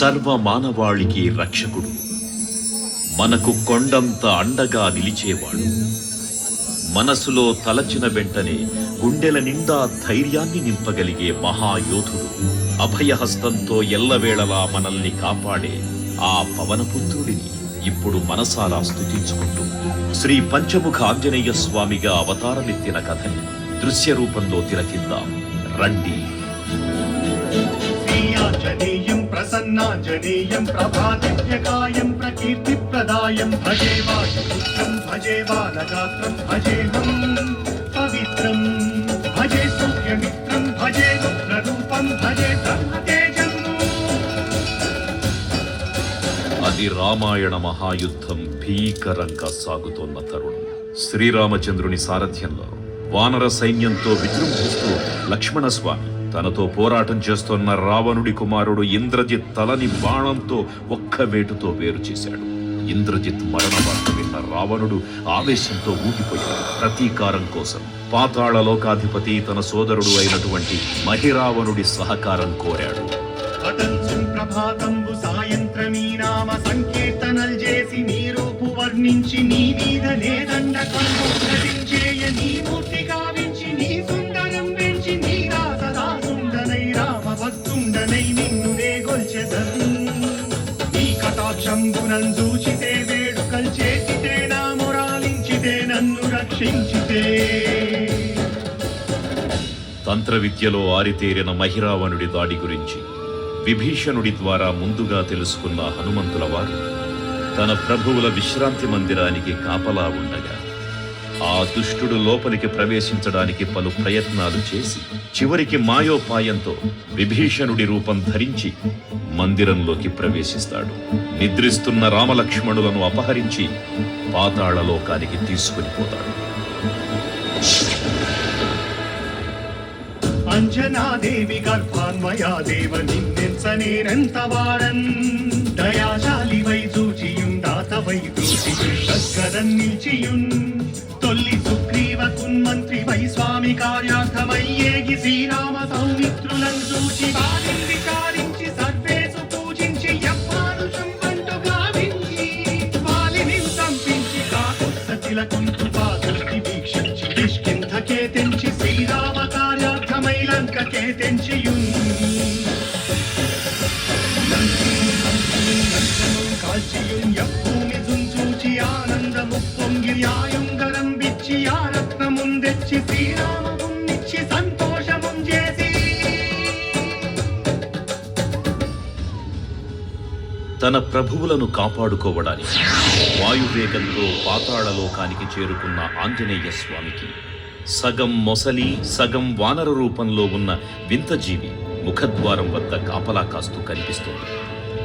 సర్వ మానవాళికి రక్షకుడు, మనకు కొండంత అండగా నిలిచేవాడు, మనసులో తలచిన వెంటనే గుండెల నిండా ధైర్యాన్ని నింపగలిగే మహాయోధుడు, అభయహస్తంతో ఎల్లవేళలా మనల్ని కాపాడే ఆ పవనపుత్రుడిని ఇప్పుడు మనసారా స్తుతించుకుంటూ శ్రీ పంచముఖ ఆంజనేయ స్వామిగా అవతారమెత్తిన కథని దృశ్య రూపంలో తిలకిద్దాం రండి. ప్రసన్నాంజనేయం ప్రభాదివ్యకాయం ప్రకీర్తిప్రదాయం భజే వాయుపుత్రం భజే బాలగాత్రం భజేహం పవిత్రం భజే సూర్యమిత్రం భజే రుద్రరూపం భజే బ్రహ్మతేజం. అది రామాయణ మహాయుద్ధం భీకరంగా సాగుతోన్న తరుణం. శ్రీరామచంద్రుని సారథ్యంలో వానర సైన్యంతో విజృంభిస్తూ లక్ష్మణస్వామి తనతో పోరాటం చేస్తున్న రావణుడి కుమారుడు ఇంద్రజిత్ తలని బాణంతో ఒక్క వేటుతో వేరు చేశాడు. ఇంద్రజిత్ మరణ వార్త విన్న రావణుడు ఆవేశంతో ఊగిపోయాడు. ప్రతీకారం కోసం పాతాళ లోకాధిపతి తన సోదరుడు అయినటువంటి మహిరావణుడి సహకారం కోరాడు. ప్రభాతంబు సాయంత్రమీ నామ సంకీర్తనల్ చేసి నీ రూపు వర్ణించి నీ మీద నేదండ కంచేయ నీ మూర్తి గావించి నీ సుందరం పెంచి నీ రాసదాసుండనై రామ భక్తుండనై నిన్ను నే గొల్చెదన్. నీ కటాక్షంబునం చూచితే వేడుకల్ చేసితే నా మొరాలించితే నన్ను రక్షించితే. తంత్ర విద్యలో ఆరితేరిన మహిరావణుడి దాడి గురించి విభీషణుడి ద్వారా ముందుగా తెలుసుకున్న హనుమంతుల వారు తన ప్రభువుల విశ్రాంతి మందిరానికి కాపలా ఉండగా ఆ దుష్టుడు లోపలికి ప్రవేశించడానికి పలు ప్రయత్నాలు చేసి చివరికి మాయోపాయంతో విభీషణుడి రూపం ధరించి మందిరంలోకి ప్రవేశిస్తాడు. నిద్రిస్తున్న రామలక్ష్మణులను అపహరించి పాతాళ లోకానికి తీసుకుని పోతాడు. అంజనాదేవి గర్భాన్మయా దేవ నిన్నెంత వాడన్ దయాశాలి వై చూచియుందాత వై దూచియున్ నిల్చియున్ తొల్లి సుగ్రీవకున్ మంత్రి వై స్వామి కార్యార్థమయ్యేగి శ్రీరామ సౌమిత్రులను చూచి వారిని విచారించి సర్వేసు పూజించి యప్పానుషం పంటు గావించి వాలిని సంపించి కాకుత్సతిలకుంటు పాదృష్టి వీక్షించి కిష్కింధకే తెంచి శ్రీరామ లంకకే తెంచియున్ కాల్చియున్ యప్పూమి చూచి ఆనందము పొంగి ఆయుంగరం బిచ్చి ఆ రత్నముందెచ్చి శ్రీరామమున్నిచ్చి సంతోషముం చేసి. తన ప్రభువులను కాపాడుకోవడానికి వాయువేగంతో పాతాళలోకానికి చేరుకున్న ఆంజనేయ స్వామికి సగం మొసలి సగం వానర రూపంలో ఉన్న వింత జీవి ముఖద్వారం వద్ద కాపలా కాస్తూ కనిపిస్తుంది.